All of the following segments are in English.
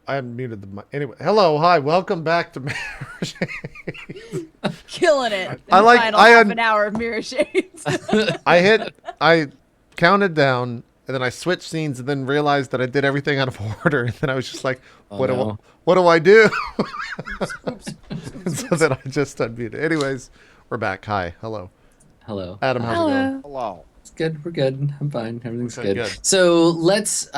I unmuted the mic. Anyway, hello, hi, welcome back to Mirrorshades. Killing it in I the like final I half un an hour of Mirrorshades. I counted down and then I switched scenes and then realized that I did everything out of order and then I was just like, Oh what do I, no. what do I do? Oops. And so then I just unmuted. Anyways, we're back. Hi, hello, Hello. Adam. How's it going? Hello. Hello. It's good. We're good. I'm fine. Everything's Okay, good. good. So let's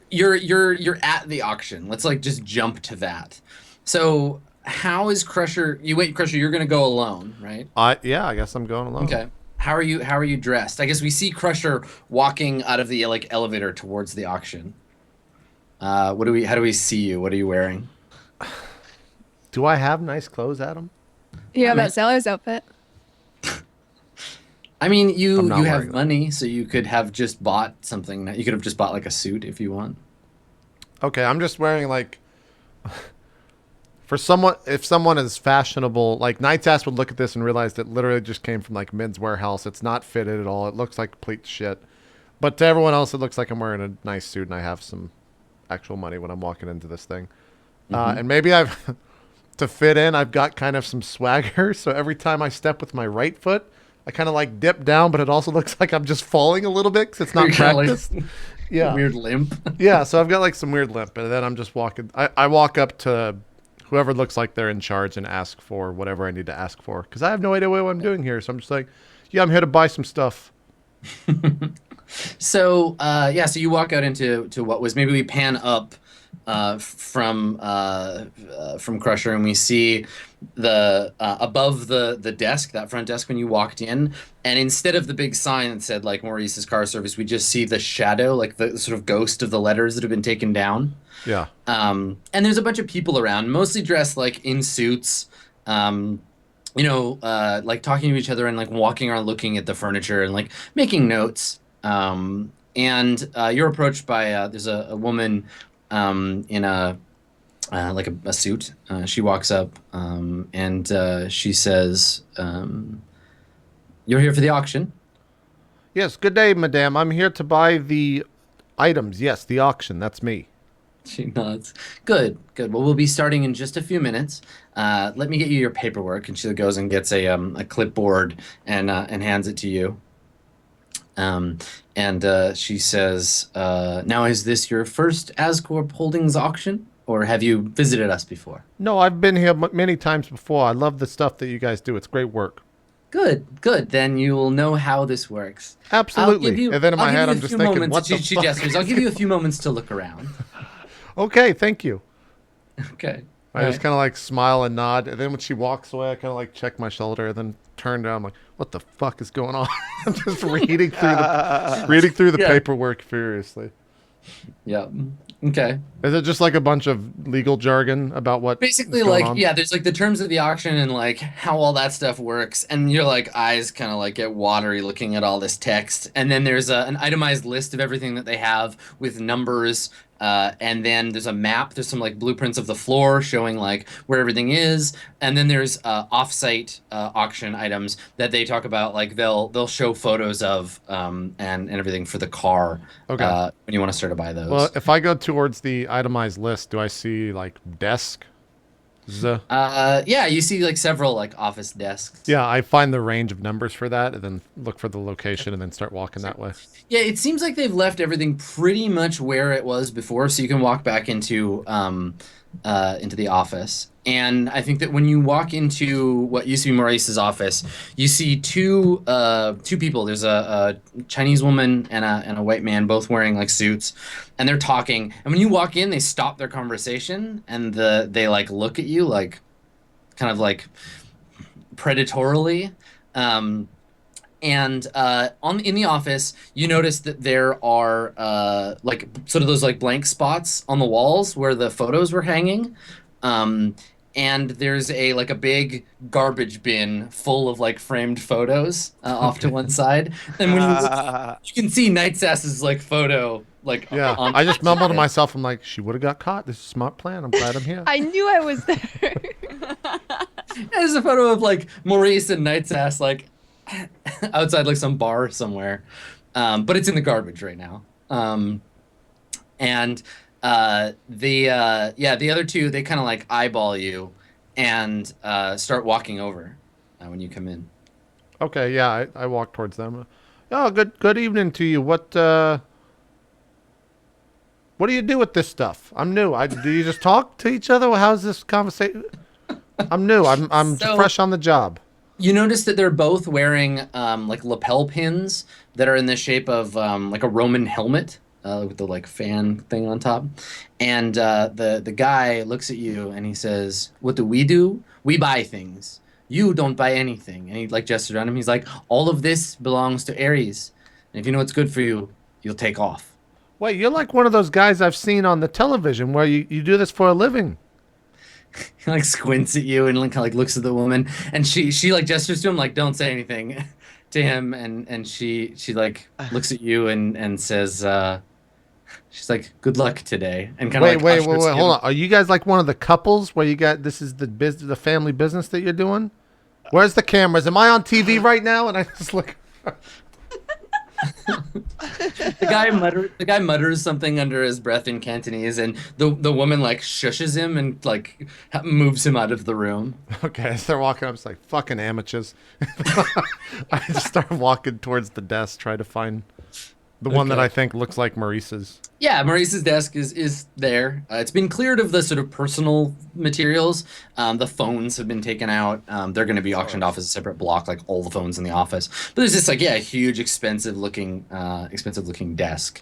you're at the auction. Let's like just jump to that. So how is Crusher Crusher, you're gonna go alone, right? Yeah, I guess I'm going alone. Okay. How are you dressed? I guess we see Crusher walking out of the like elevator towards the auction. How do we see you? What are you wearing? Do I have nice clothes, Adam? You have mean- that seller's outfit. I mean, I'm you not have wearing that. money, so you could have just bought something that you could have just bought like a suit if you want. Okay, I'm just wearing like for someone if someone is fashionable, like Night's Ass would look at this and realize that literally just came from like Men's Warehouse. It's not fitted at all. It looks like complete shit. But to everyone else, it looks like I'm wearing a nice suit and I have some actual money when I'm walking into this thing. And maybe I've to fit in, I've got kind of some swagger. So every time I step with my right foot, I kind of like dip down, but it also looks like I'm just falling a little bit because it's not You're kinda like- practiced. Yeah. Weird limp. Yeah, so I've got like some weird limp, and then I'm just walking. I walk up to whoever looks like they're in charge and ask for whatever I need to ask for because I have no idea what I'm doing here. So I'm just like, yeah, I'm here to buy some stuff. So so you walk out into what was maybe we pan up from Crusher and we see the above the desk, that front desk when you walked in, and instead of the big sign that said like Maurice's car service, we just see the shadow, like the sort of ghost of the letters that have been taken down. Yeah. And there's a bunch of people around, mostly dressed like in suits. Like talking to each other and like walking around looking at the furniture and like making notes. And you're approached by there's a woman in a like a suit. She walks up and she says, "You're here for the auction." Yes. Good day, madame. I'm here to buy the items. Yes, the auction. That's me. She nods. Good, good. Well, we'll be starting in just a few minutes. Let me get you your paperwork. And she goes and gets a clipboard and hands it to you. She says, "Now, is this your first Ascorp Holdings auction, or have you visited us before?" No, I've been here many times before. I love the stuff that you guys do. It's great work. Good, good. Then you will know how this works. Absolutely. And then in my head, I'm just thinking, what the She fuck? gestures. I'll give you a few moments to look around. Okay, thank you. Okay. I just kind of like smile and nod, and then when she walks away, I kind of like check my shoulder, and then turn down. I'm like, "What the fuck is going on?" I'm just reading through the Yeah. paperwork furiously. Yeah. Okay. Is it just like a bunch of legal jargon about what? Basically, is going like, on? yeah, there's like the terms of the auction and like how all that stuff works, and your like eyes kind of like get watery looking at all this text, and then there's an itemized list of everything that they have with numbers. And then there's a map. There's some like blueprints of the floor showing like where everything is. And then there's off-site auction items that they talk about. Like they'll show photos of and everything for the car. Okay. When you want to start to buy those. Well, if I go towards the itemized list, do I see like desk? Yeah, you see like several like office desks. Yeah, I find the range of numbers for that, and then look for the location, and then start walking that way. Yeah, it seems like they've left everything pretty much where it was before, so you can walk back into the office. And I think that when you walk into what used to be Maurice's office, you see two people. There's a Chinese woman and a white man, both wearing like suits, and they're talking. And when you walk in, they stop their conversation and they like look at you like kind of like predatorily. In the office, you notice that there are like sort of those like blank spots on the walls where the photos were hanging. And there's a big garbage bin full of like framed photos off to one side. And when you look, you can see Nightsass's like photo like Yeah, on I just mumbled to myself. I'm like, she would have got caught. This is a smart plan. I'm glad I'm here. I knew I was there. There's a photo of like Maurice and Nightsass like outside like some bar somewhere, but it's in the garbage right now. And The other two, they kind of like eyeball you and start walking over when you come in. Okay, yeah, I walk towards them. Oh, good evening to you. What do you do with this stuff? I'm new. Do you just talk to each other? How's this conversation? I'm new. I'm So- fresh on the job. You notice that they're both wearing like lapel pins that are in the shape of like a Roman helmet with the like fan thing on top. And the guy looks at you and he says, "What do? We buy things. You don't buy anything." And he like gestures around him. He's like, "All of this belongs to Ares. And if you know what's good for you, you'll take off." Wait, you're like one of those guys I've seen on the television where you do this for a living. He like squints at you and like looks at the woman, and she like gestures to him like, "Don't say anything," to him, and she like looks at you and says, she's like, "Good luck today," and kind of Wait, like ushers him. hold on. Are you guys like one of the couples where you got this is the family business that you're doing? Where's the cameras? Am I on TV right now? And I just look. The guy mutters something under his breath in Cantonese, and the woman like shushes him and like moves him out of the room. Okay, as they're walking, I'm just like fucking amateurs. I just start walking towards the desk, try to find the one that Okay. I think looks like Maurice's. Yeah, Maurice's desk is there. It's been cleared of the sort of personal materials. The phones have been taken out. They're going to be auctioned off as a separate block, like all the phones in the office. But there's this like huge, expensive looking desk.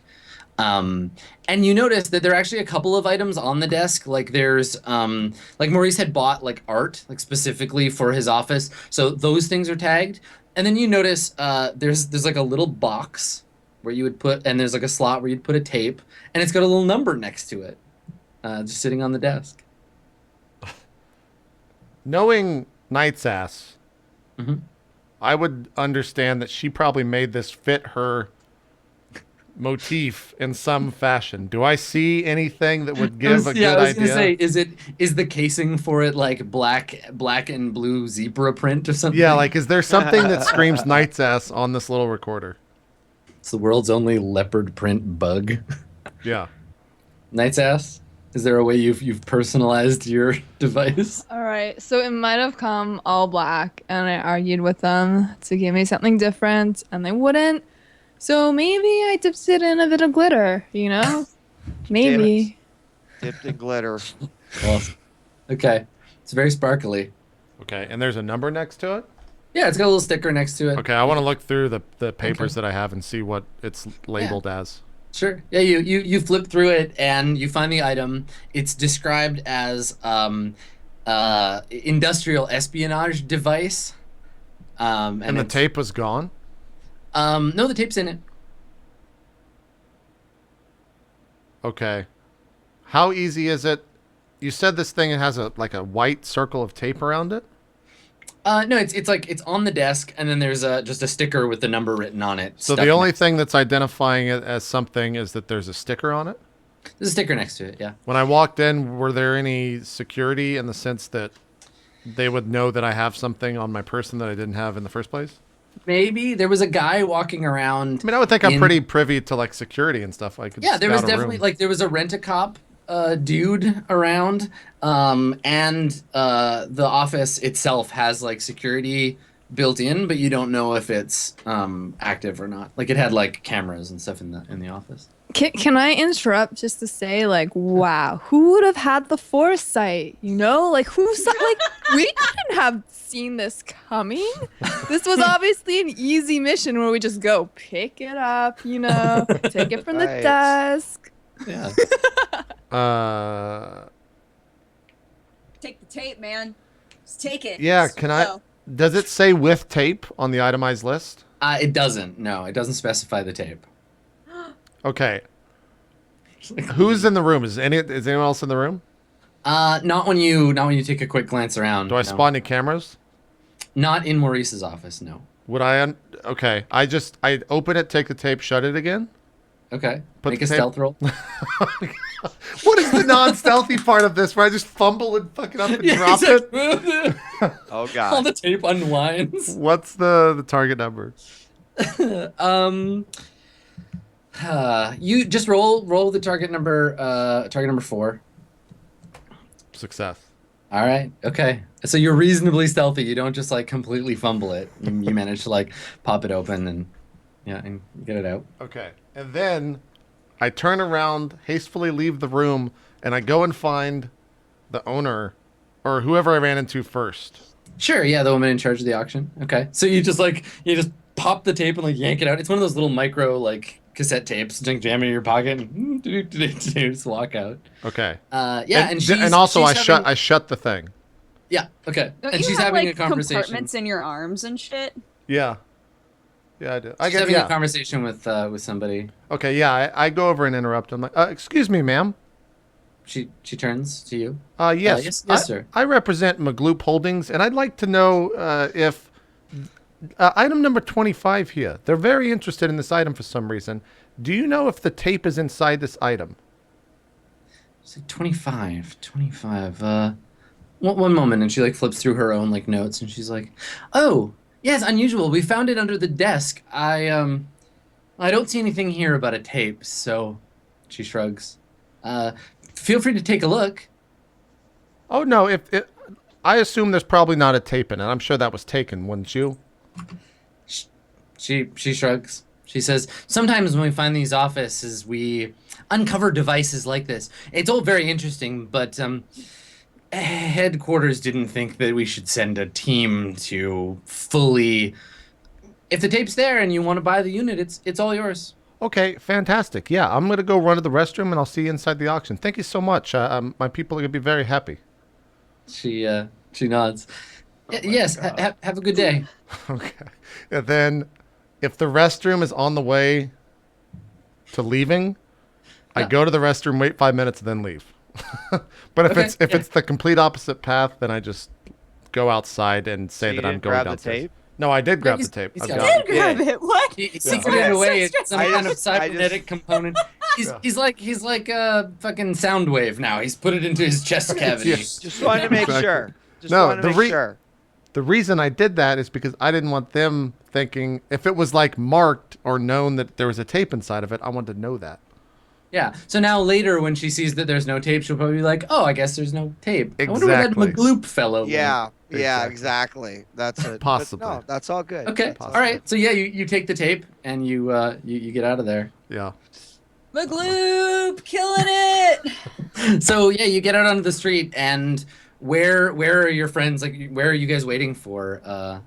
And you notice that there are actually a couple of items on the desk. Like there's like Maurice had bought like art like specifically for his office, so those things are tagged. And then you notice there's like a little box where you would put, and there's like a slot where you'd put a tape, and it's got a little number next to it, just sitting on the desk. Knowing Knight's ass, Mhm. I would understand that she probably made this fit her motif in some fashion. Do I see anything that would give a good I was gonna idea? say, is the casing for it like black and blue zebra print or something? Yeah, like is there something that screams Knight's ass on this little recorder? It's the world's only leopard print bug. Yeah. Knight's ass. Is there a way you've personalized your device? All right, so it might have come all black, and I argued with them to give me something different, and they wouldn't. So maybe I dipped it in a bit of glitter, you know? Maybe. Dipped in glitter. Awesome. Okay, it's very sparkly. Okay, and there's a number next to it? Yeah, it's got a little sticker next to it. Okay, I want to look through the papers that I have and see what it's labeled as. Sure. Yeah, you flip through it and you find the item. It's described as industrial espionage device. And the it's- tape was gone? No, the tape's in it. Okay. How easy is it? You said this thing has a white circle of tape around it? No, it's like it's on the desk, and then there's just a sticker with the number written on it. So stuck the only next- thing that's identifying it as something is that there's a sticker on it? There's a sticker next to it. Yeah. When I walked in, were there any security in the sense that they would know that I have something on my person that I didn't have in the first place? Maybe there was a guy walking around. I mean, I would think I'm in- pretty privy to like security and stuff. I could Yeah, there was scout a definitely room. like there was a rent-a-cop dude around, and the office itself has like security built in, but you don't know if it's active or not. Like it had like cameras and stuff in the office. Can I interrupt just to say, like, wow, who would have had the foresight? You know, like, who saw, like, we couldn't have seen this coming. This was obviously an easy mission where we just go pick it up, you know, take it from the Right. desk. Yeah. Take the tape, man. Just take it. Yeah, Just can I? go. Does it say with tape on the itemized list? It doesn't. No, it doesn't specify the tape. Okay. Who's in the room? Is anyone else in the room? Not when you take a quick glance around. Do I no. spot any cameras? Not in Maurice's office. No. Would I? Okay. I open it, take the tape, shut it again. Okay. Put Make the a tape- stealth roll. What is the non-stealthy part of this? Where I just fumble and fuck it up and drop it? Oh All god. the tape unwinds. What's the target number? You just roll the target number 4. Success. All right. Okay. So you're reasonably stealthy. You don't just like completely fumble it. You manage to like pop it open and and get it out. Okay. And then I turn around, hastily leave the room, and I go and find the owner or whoever I ran into first. Sure. Yeah, the woman in charge of the auction. Okay. So you just pop the tape and like yank it out. It's one of those little micro like cassette tapes. Just jam it in your pocket and just walk out. Okay. And also she's I shut the thing. Yeah. Okay. Don't and you she's have, having like, a conversation. compartments in your arms and shit? Yeah. Yeah, I do. She's having a conversation with somebody. Okay, yeah, I go over and interrupt. I'm like, excuse me, ma'am. She turns to you. Yes, yes, sir. I represent Magloop Holdings, and I'd like to know if item number 25 here. They're very interested in this item for some reason. Do you know if the tape is inside this item? It's like 25. One moment, and she like flips through her own like notes, and she's like, "Oh, yes, unusual. We found it under the desk. I don't see anything here about a tape." So, she shrugs. Feel free to take a look. Oh no, I assume there's probably not a tape in it. I'm sure that was taken, wouldn't you? She shrugs. She says, "Sometimes when we find these offices, we uncover devices like this. It's all very interesting, but headquarters didn't think that we should send a team to fully. If the tape's there and you want to buy the unit, it's all yours." Okay, fantastic. Yeah, I'm gonna go run to the restroom, and I'll see you inside the auction. Thank you so much. My people are gonna be very happy. She nods. Yes, have a good day. Okay. And then, if the restroom is on the way to leaving, I go to the restroom, wait 5 minutes, and then leave. But if it's the complete opposite path, then I just go outside and say that I'm going grab downstairs. the tape? No, I did grab the tape. he's I've got got Did it. grab it? What? He secreted it away. It's some kind of I cybernetic just- component. He's like a fucking sound wave now. He's put it into his chest cavity. Yes. Just wanted to make Exactly. sure. Just No, wanted to the make sure. The reason I did that is because I didn't want them thinking, if it was like marked or known that there was a tape inside of it, I wanted to know that. Yeah. So now later, when she sees that there's no tape, she'll probably be like, "Oh, I guess there's no tape. I wonder where that Exactly. Magloop fellow went." Yeah, Exactly. exactly. That's it. But Possibly. no, that's all good. Okay. Possibly. All right. So yeah, you take the tape and you get out of there. Yeah. Magloop, killing it. So yeah, you get out onto the street, and where are your friends? Like, where are you guys waiting for?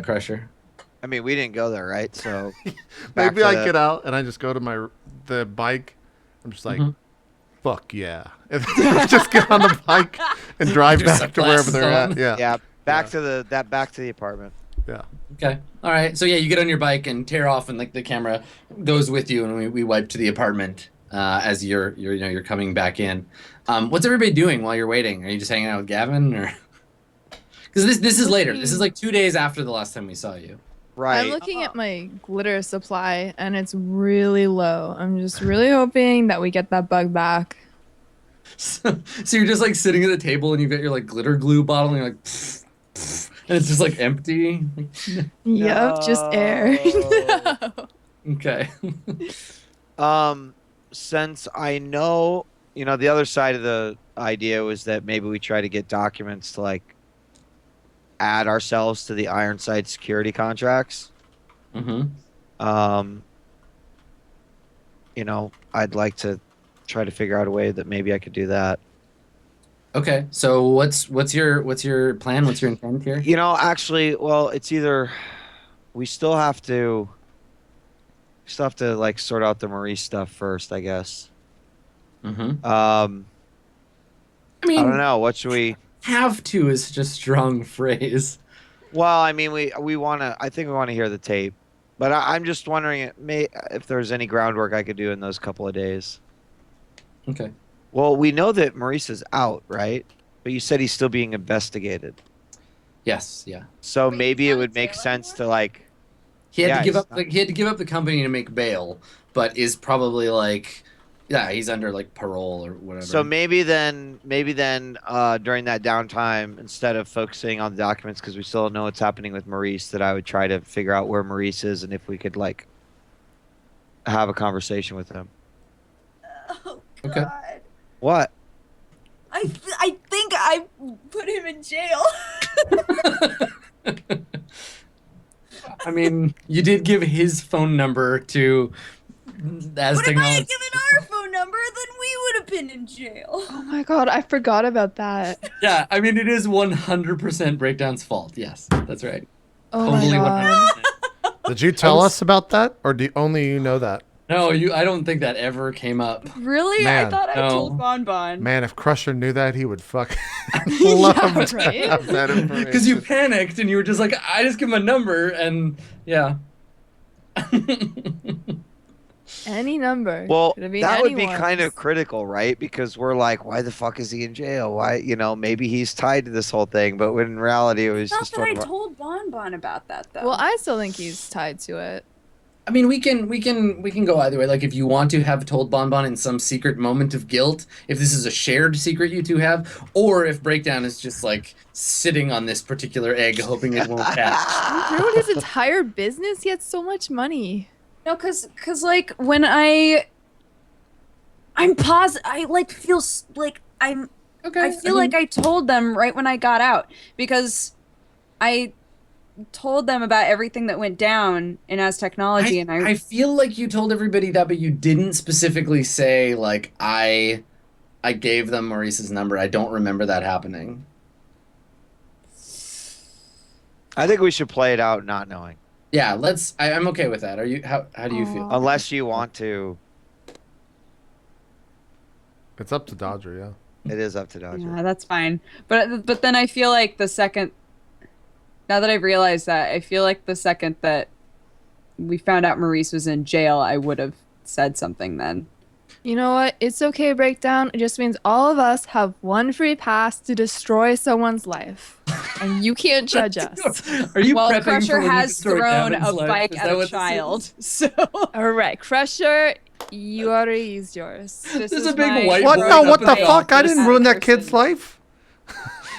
Crusher. I mean, we didn't go there, right? So back Maybe to I the- get out and I just go to the bike. I'm just like, Mhm. fuck yeah. And just get on the bike and drive Your back to wherever they're sunglasses at. on. Yeah. Yeah, back to the apartment. Yeah. Okay. All right. So yeah, you get on your bike and tear off, and like the camera goes with you, and we wipe to the apartment as you're coming back in. What's everybody doing while you're waiting? Are you just hanging out with Gavin, or? Because this is later. This is like 2 days after the last time we saw you. Right. I'm looking at my glitter supply and it's really low. I'm just really hoping that we get that bug back. So you're just like sitting at the table, and you've got your like glitter glue bottle, and you're like, pff, pff, and it's just like empty. Yep, just air. Okay. Since I know, the other side of the idea was that maybe we try to get documents to like add ourselves to the Ironside security contracts. Mm-hmm. I'd like to try to figure out a way that maybe I could do that. Okay. So what's your plan? What's your intent here? Actually, well, it's either we still have to like sort out the Maurice stuff first, I guess. Mm-hmm. I I don't know. What should we? Have to is such a strong phrase. Well, I mean, we want to. I think we want to hear the tape, but I'm just wondering if there's any groundwork I could do in those couple of days. Okay. Well, we know that Maurice is out, right? But you said he's still being investigated. Yes. Yeah. So Wait, maybe he's it not would in make jail sense to like. He had Yeah, to give he's up. He had to give up the company to make bail, but is probably like, yeah, he's under like parole or whatever. So maybe then during that downtime, instead of focusing on the documents, because we still don't know what's happening with Maurice, that I would try to figure out where Maurice is and if we could like have a conversation with him. Oh Okay. God. What? I think I put him in jail. I mean, you did give his phone number to as But if I had technology. given our phone number, then we would have been in jail. Oh my god, I forgot about that. Yeah, I mean, it is 100% Breakdown's fault. Yes, that's right. Oh Totally my god. 100%. Did you tell us about that, or do only you know that? No, I don't think that ever came up. Really? Man. I thought I No. told Bonbon. Man, if Crusher knew that, he would fuck Yeah, love to right? have that information. Because you panicked and you were just like, I just give him a number, and yeah. Any number. Well, Could've been that would be anyone's. kind of critical, right? Because we're like, why the fuck is he in jail? Why, maybe he's tied to this whole thing, but when in reality it was Not just that I one of our- told Bonbon about that though. Well, I still think he's tied to it. I mean, we can go either way. Like, if you want to have told Bonbon in some secret moment of guilt, if this is a shared secret you two have, or if Breakdown is just like sitting on this particular egg, hoping it won't hatch. He ruined his entire business. He had so much money. No, cause like when I'm I like feel like I'm. Okay. I feel like I told them right when I got out because I told them about everything that went down in As Technology, and I feel like you told everybody that, but you didn't specifically say like I gave them Maurice's number. I don't remember that happening. I think we should play it out not knowing. Yeah, let's. I'm okay with that. Are you? How do you feel? Unless you want to. It's up to Dodger, yeah. It is up to Dodger. yeah, that's fine. But then I feel like the second. Now that I've realized that, I feel like the second that we found out Maurice was in jail, I would have said something then. You know what? It's okay, Breakdown. It just means all of us have one free pass to destroy someone's life. And you can't judge us. Are you Well, prepping Crusher for when you has destroy thrown Devin's a life? bike Is at that a what this child, is? so All right, Crusher, you already used yours. this There's is a big my white What? boy No, up what in the the fuck? I office. didn't ruin that Person. kid's life.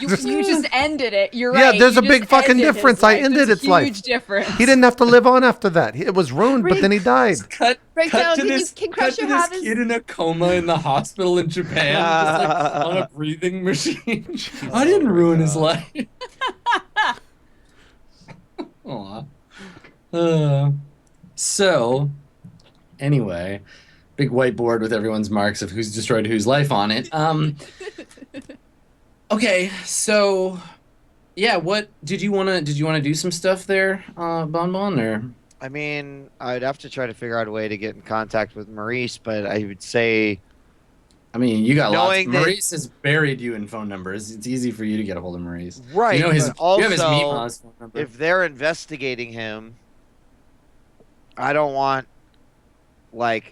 You just ended it. You're Yeah, right. there's You a big just fucking ended his difference. I life. ended There's its life. Huge difference. He didn't have to live on after that. It was ruined, but then he died. Cut Breakdown, to can you- this, can cut to Crusher this have his- kid in a coma in the hospital in Japan, just like on a breathing machine. I didn't ruin his life. Aw. So, anyway, big whiteboard with everyone's marks of who's destroyed whose life on it. Okay, so yeah, what did you wanna do some stuff there, Bonbon, or? I mean, I'd have to try to figure out a way to get in contact with Maurice, but I would say I mean, you got lots. Knowing that- Maurice has buried you in phone numbers. It's easy for you to get a hold of Maurice. right. You know his. but You have his also, Meatmaw's phone number. if they're investigating him, I don't want I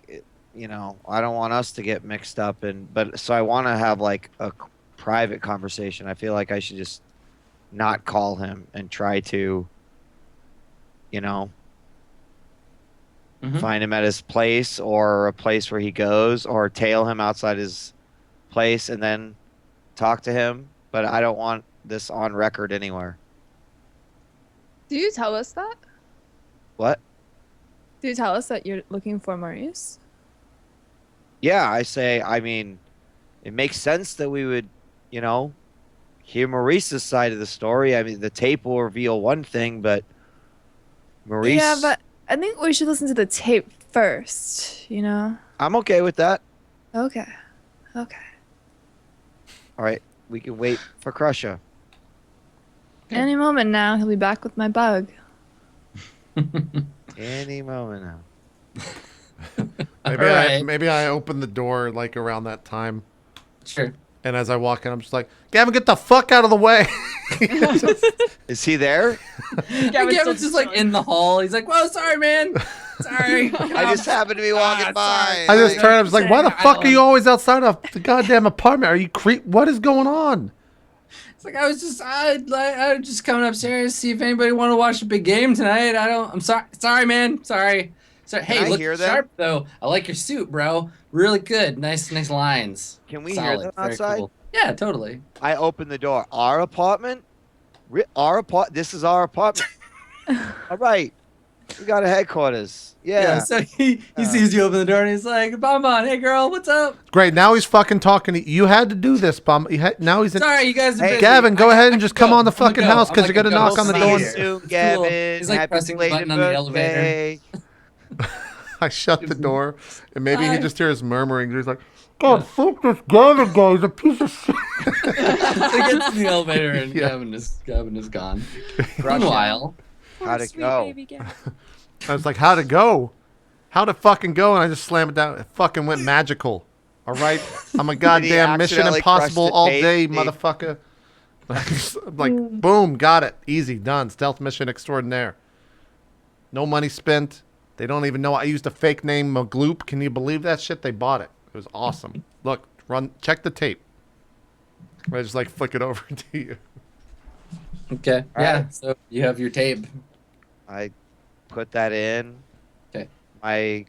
don't want us to get mixed up so I want to have like a private conversation. I feel like I should just not call him and try to Mhm. find him at his place or a place where he goes or tail him outside his place and then talk to him, but I don't want this on record anywhere. Do you tell us that? What? Do you tell us that you're looking for Maurice? Yeah, I mean, it makes sense that we would, hear Maurice's side of the story. I mean, the tape will reveal one thing, but Maurice. Yeah, but I think we should listen to the tape first, you know? I'm okay with that. Okay. Okay. All right, we can wait for Crusher. Any moment now, he'll be back with my bug. Any moment now. Maybe I opened the door like around that time, Sure. and as I walk in, I'm just like, Gavin, get the fuck out of the way. Is he there? Gavin's just like in the hall. He's like, "Whoa, sorry, man. Sorry." I just happened to be walking by. I just turned. I was like, why the I fuck are don't- you always outside of the goddamn apartment? Are you creep? What is going on? It's like I was just coming upstairs to see if anybody want to watch a big game tonight. I'm sorry, man. Sorry. Can Hey, I look hear them? sharp though. I like your suit, bro. Really good. Nice lines. Can we hear them Very outside? cool. Yeah, totally. I open the door. Our apartment? This is our apartment. All right. We got a headquarters. Yeah. So he sees you open the door and he's like, Bonbon, hey girl, what's up? Great. Now he's fucking talking to you. You had to do this, bum. Now he's in. Sorry, you guys are Hey, busy. Gavin, go ahead and just come on the I'm gonna fucking go. house I'm because you got to like, knock go on the see door. you. Soon, It's Gavin. cool. He's like Happy pressing the belated button on the elevator. birthday. I shut the door, and maybe he Bye. just hears murmuring. He's like, God, fuck this Gavin guy. He's a piece of shit. So he gets in the elevator and Yeah. Gavin is gone. Meanwhile, How'd it go? I was like, how'd it go? How'd it fucking go? And I just slammed it down. It fucking went magical. All right? I'm a goddamn Mission accidentally Impossible crushed the all tape? day, He- motherfucker. Like, boom, got it. Easy, done. Stealth mission extraordinaire. No money spent. They don't even know I used a fake name, Magloop. Can you believe that shit? They bought it. It was awesome. Look, check the tape. I just like flick it over to you. okay, All yeah. right. So you have your tape. I put that in. Okay. My,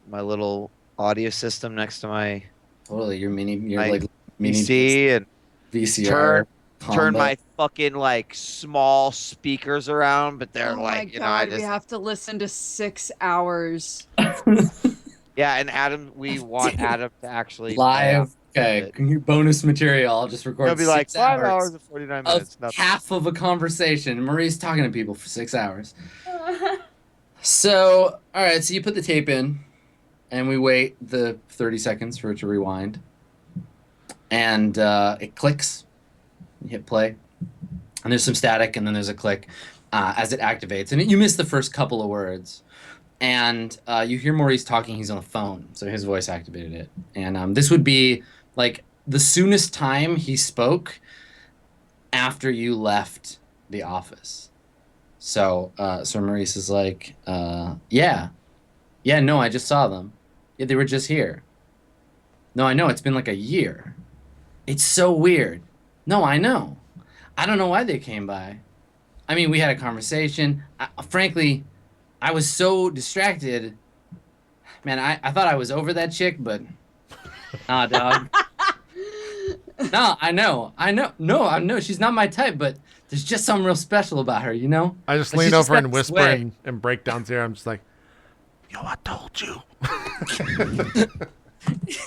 my little audio system next to my Totally, your My like mini PC and VCR. turn combo. my fucking like small speakers around, but they're Oh my like, I god, we just have to listen to 6 hours. yeah. And Adam, we want Adam to actually live. Okay, it. your bonus material. I'll just record. It'll be like 6 5 hours and 49 minutes. of Nothing. half of a conversation. Marie's talking to people for 6 hours. So, all right. So you put the tape in, and we wait the 30 seconds for it to rewind, and it clicks. You hit play, and there's some static, and then there's a click as it activates, and you miss the first couple of words, and you hear Maurice talking. He's on the phone, so his voice activated it, and this would be like the soonest time he spoke after you left the office. So Maurice is like, yeah, no, I just saw them. Yeah, they were just here. No, I know, it's been like a year. It's so weird. No, I know. I don't know why they came by. I mean, we had a conversation. Frankly, I was so distracted. Man, I thought I was over that chick, but nah, dog. No, I know. No, I know she's not my type, but there's just something real special about her, you know? I just Like, lean she's just over got and this whisper way. and break down here. I'm just like, yo, I told you.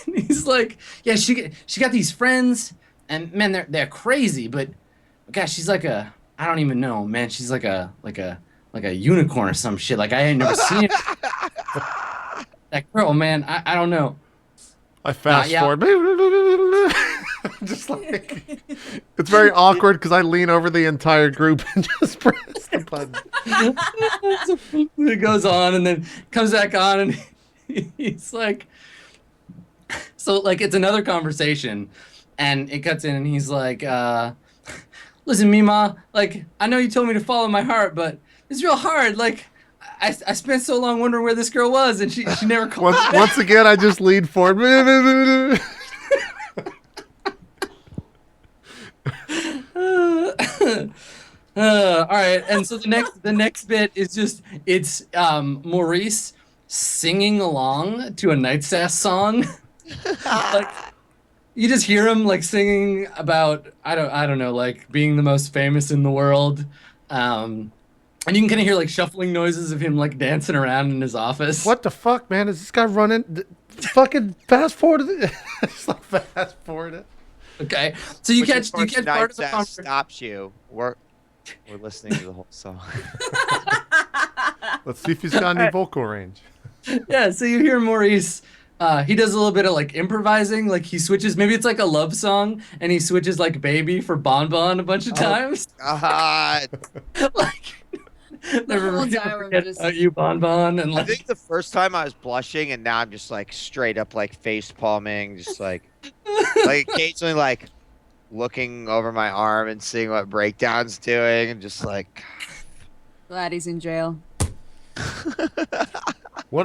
He's like, yeah, she got these friends, and man, they're crazy, but gosh, she's like a, I don't even know, man, she's like a unicorn or some shit. Like I ain't never seen it. That girl, man, I don't know. I fast yeah. forward. Just like, it's very awkward because I lean over the entire group and just press the button. It goes on and then comes back on, and he's like, so like it's another conversation, and it cuts in, and he's like, listen, Mima, like I know you told me to follow my heart, but it's real hard. Like I spent so long wondering where this girl was, and she never called me back. Once again, I just lean forward. All right, and so the next bit is just it's Maurice singing along to a Night Sass song. Like you just hear him like singing about I don't know, like being the most famous in the world, and you can kind of hear like shuffling noises of him like dancing around in his office. What the fuck, man? Is this guy running? Fucking fast forward it. Just like fast forward it. Okay, so you catch part of the that conversation. stops you. We're listening to the whole song. Let's see if he's got any vocal range. Yeah, so you hear Maurice. He does a little bit of like improvising, like he switches. Maybe it's like a love song, and he switches like "Baby" for "Bonbon" a bunch of times. God. Like never whole forget time I'm just- about you, Bonbon, and I like think the first time I was blushing, and now I'm just like straight up like face palming, just like occasionally like looking over my arm and seeing what Breakdown's doing, and just like. Glad he's in jail. What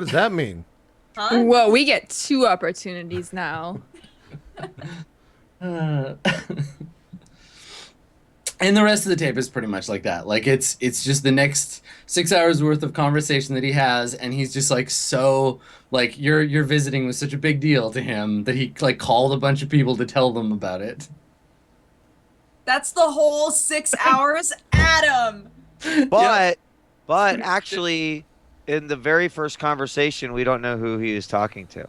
does that mean? Huh? Whoa, we get 2 opportunities now. And the rest of the tape is pretty much like that. Like it's just the next 6 hours worth of conversation that he has, and he's just like so like your visiting was such a big deal to him that he like called a bunch of people to tell them about it. That's the whole 6 hours, Adam. But actually, in the very first conversation, we don't know who he was talking to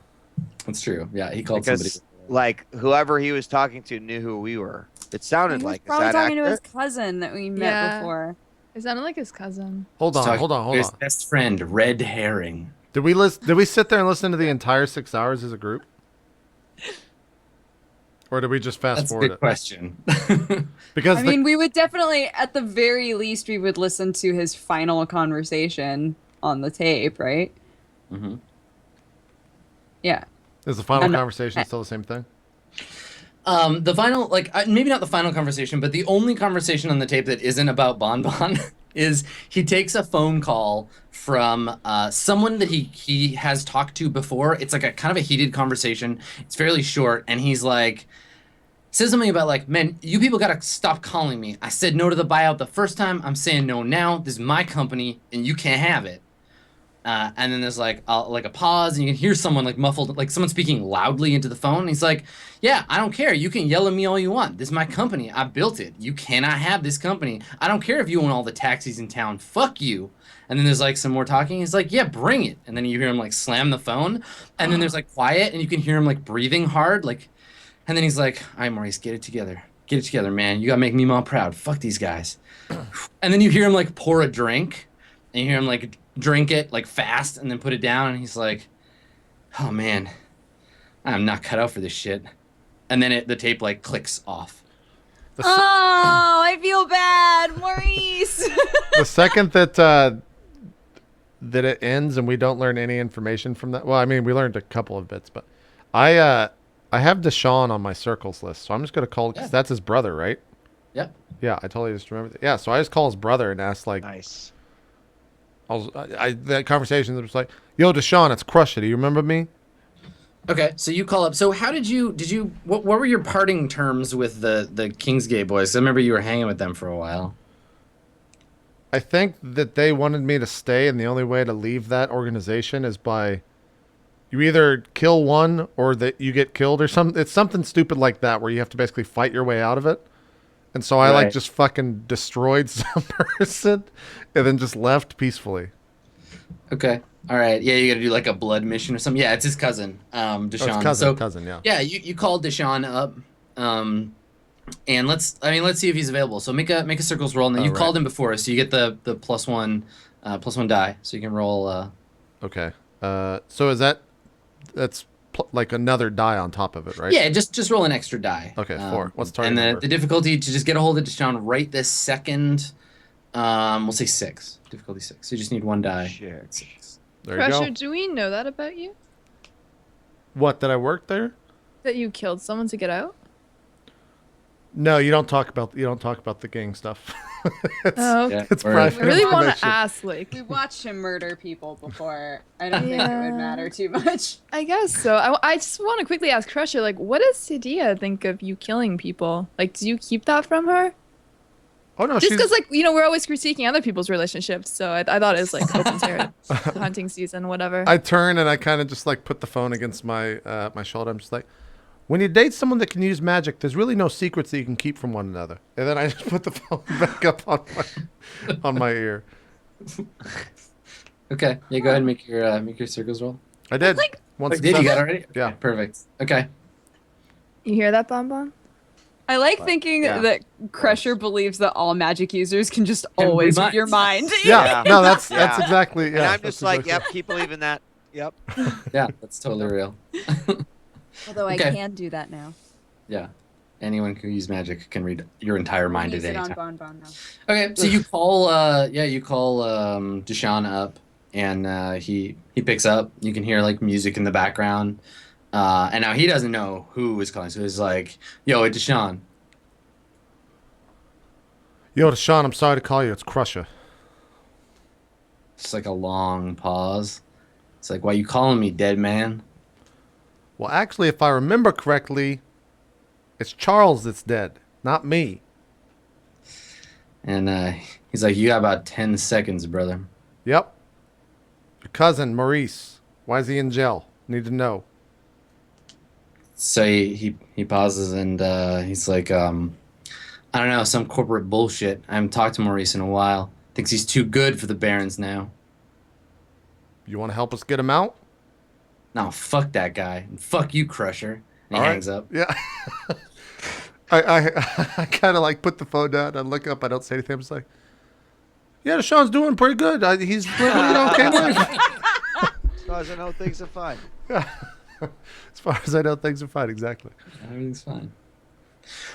That's true. Yeah, he called because, somebody. like, whoever he was talking to knew who we were. It He sounded was like. Is probably that talking to his accurate? cousin that we met Yeah. before. It sounded like his cousin. Hold on, Talking hold on, to hold his on. best friend, Red Herring. Did we sit there and listen to the entire 6 hours as a group? Or did we just fast That's a forward good it? question. Because I mean, we would definitely, at the very least, we would listen to his final conversation on the tape, right? hmm Yeah. is the final And- conversation still the same thing? The final, like, maybe not the final conversation, but the only conversation on the tape that isn't about Bon Bon is he takes a phone call from someone that he has talked to before. It's like a kind of a heated conversation. It's fairly short, and he's like, says something about like, man, you people gotta stop calling me. I said no to the buyout the first time. I'm saying no now. This is my company, and you can't have it. And then there's like a pause, and you can hear someone like muffled, like someone speaking loudly into the phone. And he's like, "Yeah, I don't care. You can yell at me all you want. This is my company. I built it. You cannot have this company. I don't care if you own all the taxis in town. Fuck you." And then there's like some more talking. He's like, "Yeah, bring it." And then you hear him like slam the phone, and then there's like quiet, and you can hear him like breathing hard, like. And then he's like, "All right, Maurice, get it together. Get it together, man. You gotta make me mom proud. Fuck these guys." And then you hear him like pour a drink, and you hear him like drink it like fast and then put it down, and he's like, "Oh man, I'm not cut out for this shit." And then the tape like clicks off. The, se- Oh, I feel bad, Maurice. the second that that it ends and we don't learn any information from that. Well, I mean, we learned a couple of bits, but I have Deshaun on my circles list, so I'm just gonna call because Yeah. that's his brother, right? Yep. Yeah, I totally just remembered that. Yeah, so I just call his brother and ask like, Nice. that conversation was like, "Yo, Deshaun, it's Crusher. Do you remember me?" Okay, so you call up. So how did you what were your parting terms with the Kingsgate boys? I remember you were hanging with them for a while. I think that they wanted me to stay, and the only way to leave that organization is by you either kill one or that you get killed or something. It's something stupid like that where you have to basically fight your way out of it. And so I like Right. just fucking destroyed some person and then just left peacefully. Okay. All right. Yeah, you got to do like a blood mission or something. Yeah, it's his cousin, Deshaun. Oh, it's So cousin, yeah. yeah, you called Deshaun up, and let's see if he's available. So make a circles roll, and then Oh, you right. called him before, so you get the plus one die, so you can roll. Okay. So that's like another die on top of it, right? Yeah, just roll an extra die. Okay, 4. What's target And number? the difficulty to just get a hold of Deshaun right this second, we'll say 6. Difficulty 6. So you just need one die. Shit. 6. There you Crusher, go. do we know that about you? What, did I work there? That you killed someone to get out? No, you don't talk about the gang stuff. Oh, Yeah, It's or- private. I really want to information. ask, like, We watched him murder people before. I don't think it Yeah. would matter too much. I guess so. I just want to quickly ask Crusher, like, what does Sadia think of you killing people? Like, do you keep that from her? Oh no, Just she's because, like, you know, we're always critiquing other people's relationships, so I thought it was like open to hunting season, whatever. I turn and I kind of just like put the phone against my my shoulder. I'm just like, when you date someone that can use magic, there's really no secrets that you can keep from one another. And then I just put the phone back up on my ear. Okay. Yeah, go ahead and make your circles roll. I did. like- Once Did you got it already? Yeah. Okay, perfect. Okay. You hear that, Bonbon? I like thinking yeah. that Crusher believes that all magic users can just Can always read read your mind. Yeah, Yeah. no, that's Yeah. exactly. Yeah, And I'm that's just like, exactly- yep, keep believing that. Yep. Yeah, that's totally real. Although Okay. I can do that now. Yeah. Anyone who uses magic can read your entire mind Use at it any on time. Bon Bon now. Okay, so you call Deshaun up, and he picks up. You can hear like music in the background, and now he doesn't know who is calling, so he's like, "Yo, it's Deshaun." Yo, Sean, I'm sorry to call you. It's Crusher. It's like a long pause. It's like, "Why you calling me, dead man?" Well, actually, if I remember correctly, it's Charles that's dead, not me. And he's like, "You got about 10 seconds, brother." Yep. Your cousin, Maurice. Why is he in jail? Need to know. So he pauses and he's like, I don't know, some corporate bullshit. I haven't talked to Maurice in a while. Thinks he's too good for the Barons now. You want to help us get him out? No, fuck that guy. And fuck you, Crusher. And he All right. hangs up. Yeah. I kind of like put the phone down. I look up. I don't say anything. I'm just like, yeah, Deshaun's doing pretty good. He's living an okay life. As far as I know, things are fine. Yeah. As far as I know, things are fine. Exactly. Everything's fine.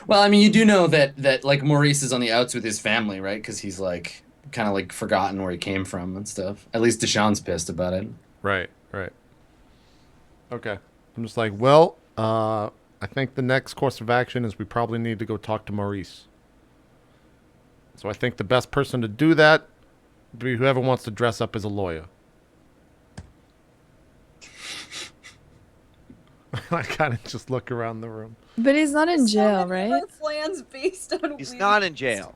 Well, I mean, you do know that like Maurice is on the outs with his family, right? Because he's like kind of like forgotten where he came from and stuff. At least Deshaun's pissed about it. Right. Okay. I'm just like, well, I think the next course of action is we probably need to go talk to Maurice. So I think the best person to do that would be whoever wants to dress up as a lawyer. I kind of just look around the room. But he's not in jail, right? Our plans based on He's weird- not in jail.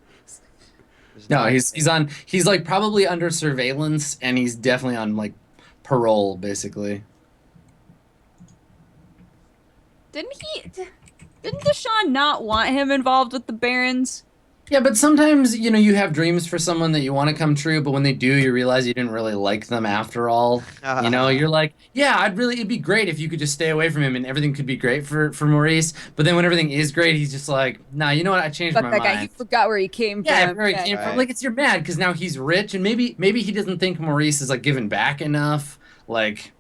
No, he's like probably under surveillance, and he's definitely on like parole, basically. Didn't Deshaun not want him involved with the Barons? Yeah, but sometimes, you know, you have dreams for someone that you want to come true, but when they do, you realize you didn't really like them after all. You know, you're like, yeah, it'd be great if you could just stay away from him and everything could be great for Maurice. But then when everything is great, he's just like, nah, you know what? I changed Fuck my that mind. guy. He forgot where he came Yeah, from. where he came from. Right. Like, you're mad because now he's rich, and maybe he doesn't think Maurice is like giving back enough. Like,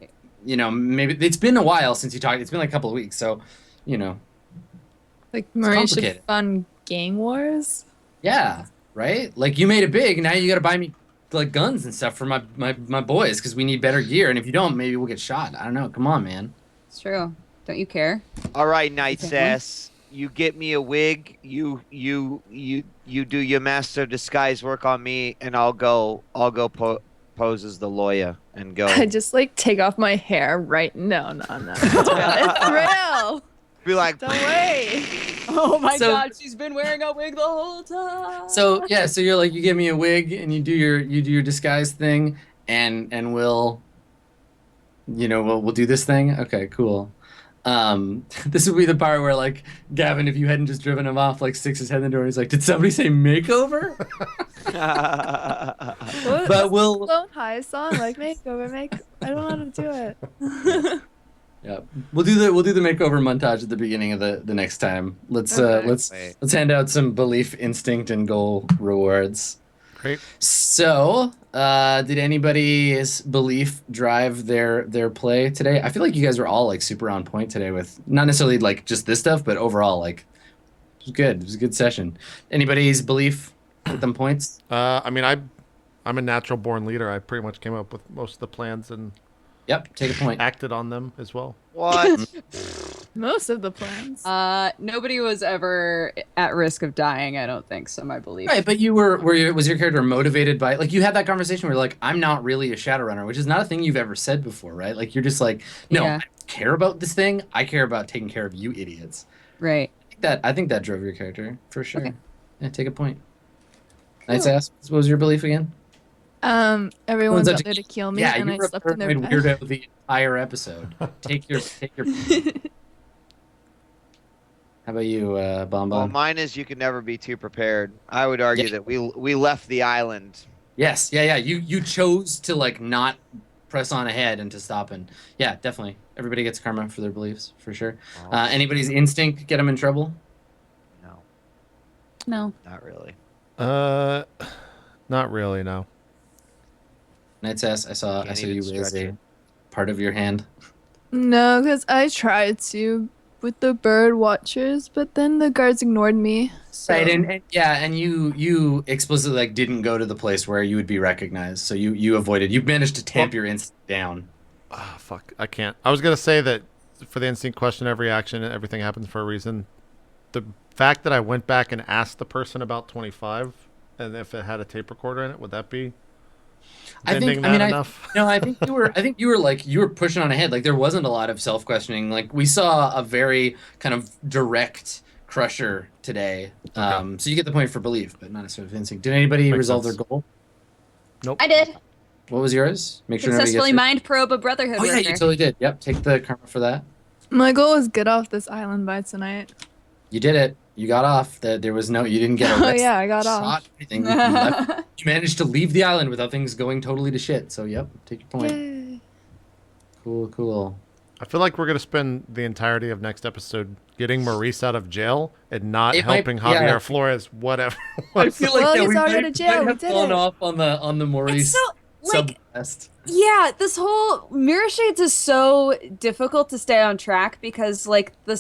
you know, maybe it's been a while since you talked. It's been like a couple of weeks, so, you know, Like Maurice should complicated. fund gang wars. yeah, right. Like, you made it big. Now you got to buy me like guns and stuff for my boys because we need better gear. And if you don't, maybe we'll get shot. I don't know. Come on, man. It's true. Don't you care? All right, Night Okay. Sass. You get me a wig. You do your master disguise work on me, and I'll go pose as the lawyer and go. I just like take off my hair right. No. It's real. It's real. Be like, Don't worry. Oh my So- god, she's been wearing a wig the whole time. So yeah, so you're like, you give me a wig and you do your disguise thing, and we'll, you know, we'll do this thing. Okay, cool. This would be the part where like Gavin, if you hadn't just driven him off, like sticks his head in the door and he's like, did somebody say makeover? But we'll Lone High song like makeover. I don't know how to do it. yeah, we'll do the makeover montage at the beginning of the next time. Let's Okay. let's hand out some belief, instinct, and goal rewards. Great. So, did anybody's belief drive their play today? I feel like you guys were all like super on point today with not necessarily like just this stuff, but overall like it was good. It was a good session. Anybody's belief with them points? I mean, I'm a natural born leader. I pretty much came up with most of the plans and Yep, take a point. acted on them as well. what? Most of the plans. Nobody was ever at risk of dying, I don't think, so my belief. Right, but was your character motivated by like you had that conversation where like I'm not really a Shadowrunner, which is not a thing you've ever said before, right? Like you're just like, no, Yeah. I don't care about this thing. I care about taking care of you idiots. Right. I think that drove your character for sure. Okay. Yeah, take a point. Nice ass. What was your belief again? Everyone's such out a- there to kill me, Yeah, and you I were a slept in their paranoid bed. weirdo the entire episode. Take your. How about you, Bon Well, Bon? mine is you can never be too prepared. I would argue Yeah. that we left the island. Yes, yeah. You chose to like not press on ahead and to stop, and yeah, definitely. Everybody gets karma for their beliefs for sure. Anybody's instinct get them in trouble? No, No. not really. Not really. No. Night's ass. I saw Can't you even raise stretch a it. part of your hand. No, because I tried to with the bird watchers, but then the guards ignored me. So. Right, and yeah, and you explicitly like didn't go to the place where you would be recognized, so you avoided. You managed to tamp your instinct down. Ah, fuck. I can't. I was gonna say that for the instinct question, every action and everything happens for a reason. The fact that I went back and asked the person about 25 and if it had a tape recorder in it, would that be bending that enough? No, I think you were pushing on ahead. Like there wasn't a lot of self-questioning. Like we saw a very kind of direct Crusher today. So you get the point for belief, but not necessarily instinct. Did anybody Makes resolve sense. their goal? Nope. I did. What was yours? Make sure nobody Successfully gets mind probe a brotherhood Oh yeah, worker. you totally did. Yep, take the karma for that. My goal was get off this island by tonight. You did it. You got off. There was no. You didn't get Oh, arrested. yeah, I got shot, off. Anything. You managed to leave the island without things going totally to shit. So yep, take your point. Yay. Cool. I feel like we're gonna spend the entirety of next episode getting Maurice out of jail and not It might- helping yeah. Javier Flores. Whatever. I feel like Well, yeah, he's we already might, out of jail. might We have did gone it. off on the Maurice so like subquest. yeah, this whole Mirrorshades is so difficult to stay on track because like the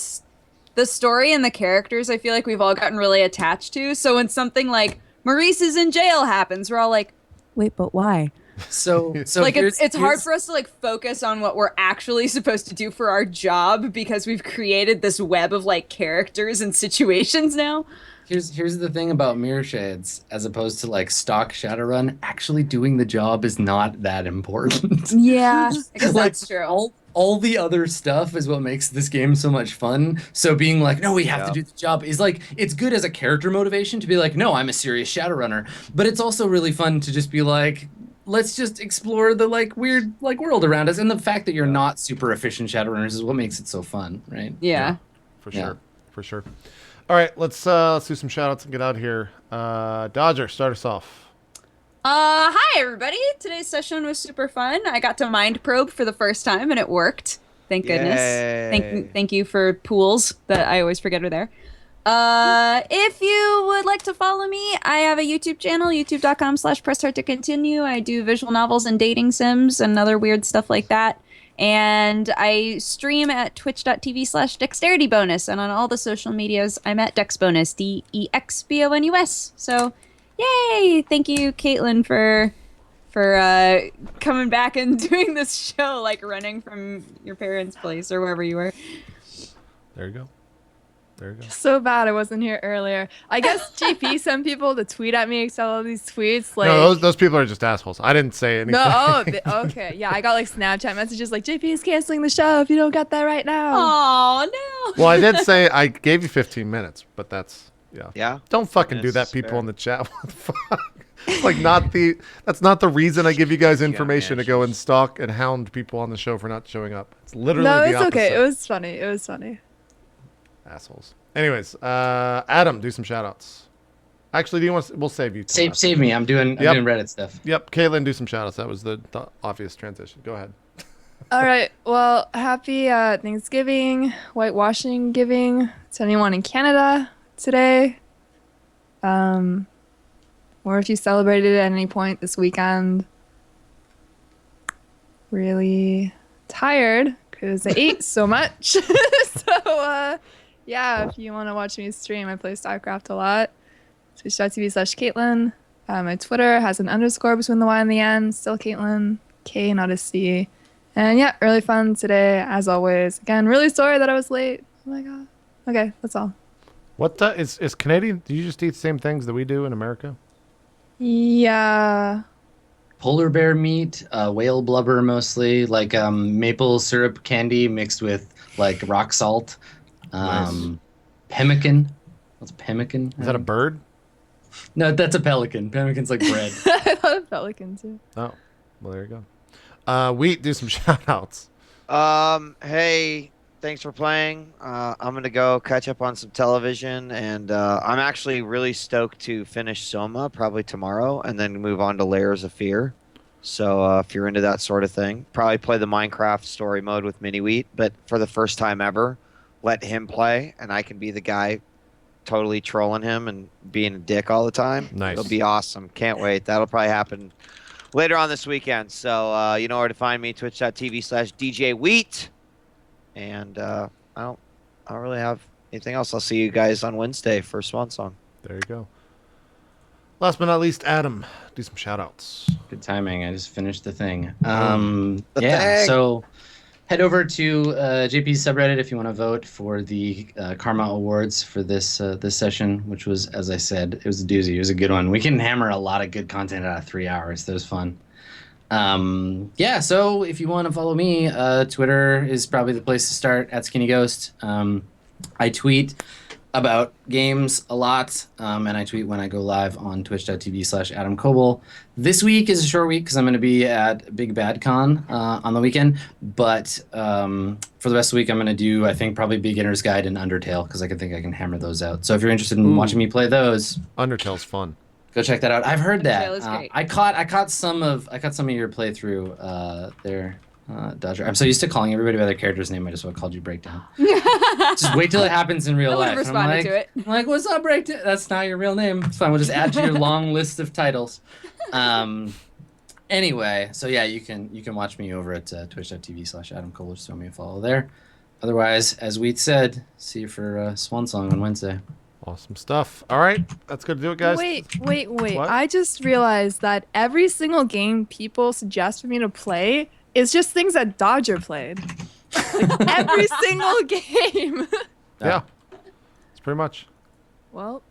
story and the characters I feel like we've all gotten really attached to. So when something like Maurice is in jail happens, we're all like, wait, but why? So Like here's- it's hard here's- for us to like focus on what we're actually supposed to do for our job because we've created this web of like characters and situations now. Here's the thing about Mirrorshades, as opposed to like stock Shadowrun, actually doing the job is not that important. Yeah, I guess Like, that's true. all the other stuff is what makes this game so much fun. So being like, no, we have to do the job is like, it's good as a character motivation to be like, no, I'm a serious Shadowrunner. But it's also really fun to just be like, let's just explore the like weird like world around us. And the fact that you're not super efficient Shadowrunners is what makes it so fun, right? Yeah. For Yeah. sure. For sure. All right, let's do some shout outs and get out of here. Dodger, start us off. Hi everybody. Today's session was super fun. I got to mind probe for the first time and it worked. Thank goodness. Yay. Thank you for pools that I always forget are there. If you would like to follow me, I have a YouTube channel, youtube.com/presshearttocontinue. I do visual novels and dating sims and other weird stuff like that. And I stream at twitch.tv/dexteritybonus. And on all the social medias, I'm at dexbonus, DEXBONUS. So, yay! Thank you, Kaitlyn, for coming back and doing this show, like running from your parents' place or wherever you were. There you go. There you go. So bad I wasn't here earlier. I guess JP sent people to tweet at me, sell all these tweets. Like, No, those people are just assholes. I didn't say anything. okay. Yeah, I got like Snapchat messages like, JP is canceling the show if you don't get that right now. Oh no! Well, I did say I gave you 15 minutes, but that's Yeah. Don't fucking do Yes, that, people fair. in the chat. What the fuck? It's like that's not the reason I give you guys information to go and stalk and hound people on the show for not showing up. It's literally No, the it's okay. opposite. It was funny. It was funny. Assholes. Anyways, Adam, do some shout outs. Actually, we'll save you. till last. Save me. I'm doing Reddit stuff. Yep, Kaitlyn, do some shout outs. That was the obvious transition. Go ahead. All right. Well, happy Thanksgiving, whitewashing giving to anyone in Canada today. Or if you celebrated at any point this weekend. Really tired because I ate so much. So, yeah, if you want to watch me stream, I play StarCraft a lot. Twitch.tv/Kaitlyn. My Twitter has an underscore between the Y and the N. Still Kaitlyn. K, not a C. And yeah, really fun today, as always. Again, really sorry that I was late. Oh my god. Okay, that's all. What is Canadian? Do you just eat the same things that we do in America? Yeah. Polar bear meat, whale blubber mostly, like maple syrup candy mixed with like rock salt. Pemmican. What's pemmican? Is that a bird? No, that's a pelican. Pemmican's like bread. I thought of pelican too. Oh, well, there you go. Wheat, do some shout outs. Hey, thanks for playing. I'm gonna go catch up on some television, and I'm actually really stoked to finish Soma probably tomorrow, and then move on to Layers of Fear. So if you're into that sort of thing, probably play the Minecraft story mode with Mini Wheat, but for the first time ever, let him play, and I can be the guy totally trolling him and being a dick all the time. Nice. It'll be awesome. Can't wait. That'll probably happen later on this weekend. So you know where to find me, twitch.tv/djWHEAT. And I don't really have anything else. I'll see you guys on Wednesday for Swan Song. There you go. Last but not least, Adam, do some shout outs. Good timing. I just finished the thing. The thing. So head over to JP's subreddit if you want to vote for the Karma Awards for this this session, which was, as I said, it was a doozy. It was a good one. We can hammer a lot of good content out of 3 hours. That was fun. Yeah, so if you want to follow me, Twitter is probably the place to start, at Skinny Ghost. I tweet about games a lot, and I tweet when I go live on twitch.tv/Adam Koebel. This week is a short week because I'm going to be at Big Bad Con on the weekend, but for the rest of the week I'm going to do, I think, probably Beginner's Guide and Undertale because I think I can hammer those out. So if you're interested in watching me play those, Undertale's fun. go check that out. I've heard that. Undertale is great. I caught some of your playthrough there. Dodger. I'm so used to calling everybody by their character's name. I just called you Breakdown. Just wait till it happens in real I life. would've And I'm responded like, to it. I'm like, what's up, Breakdown? That's not your real name. It's fine. We'll just add to your long list of titles. Anyway, so yeah, you can watch me over at twitch.tv/Adam Koebel. Just throw me a follow there. Otherwise, as Wheat said, see you for Swan Song on Wednesday. Awesome stuff. All right, that's going to do it, guys. Wait. What? I just realized that every single game people suggest for me to play is just things that Dodger played. Like, every single game. Yeah, it's pretty much. Well,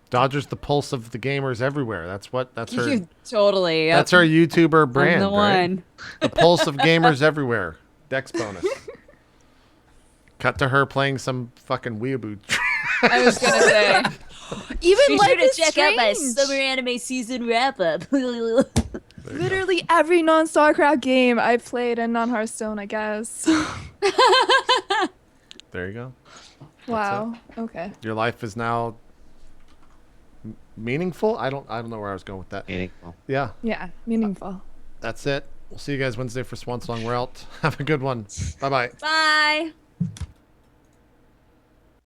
Dodger's the pulse of the gamers everywhere. That's her. You totally. That's her YouTuber brand. I'm the right? one. The pulse of gamers everywhere. Dexbonus. Cut to her playing some fucking weeaboo. I was gonna say. even like anime season wrap up. literally every non-StarCraft game I played and non-Hearthstone, I guess. There you go. Wow. Okay. Your life is now meaningful. I don't know where I was going with that. Meaningful. Yeah, Yeah. Meaningful. that's it. We'll see you guys Wednesday for Swan Song. We're out. Have a good one. Bye bye. Bye.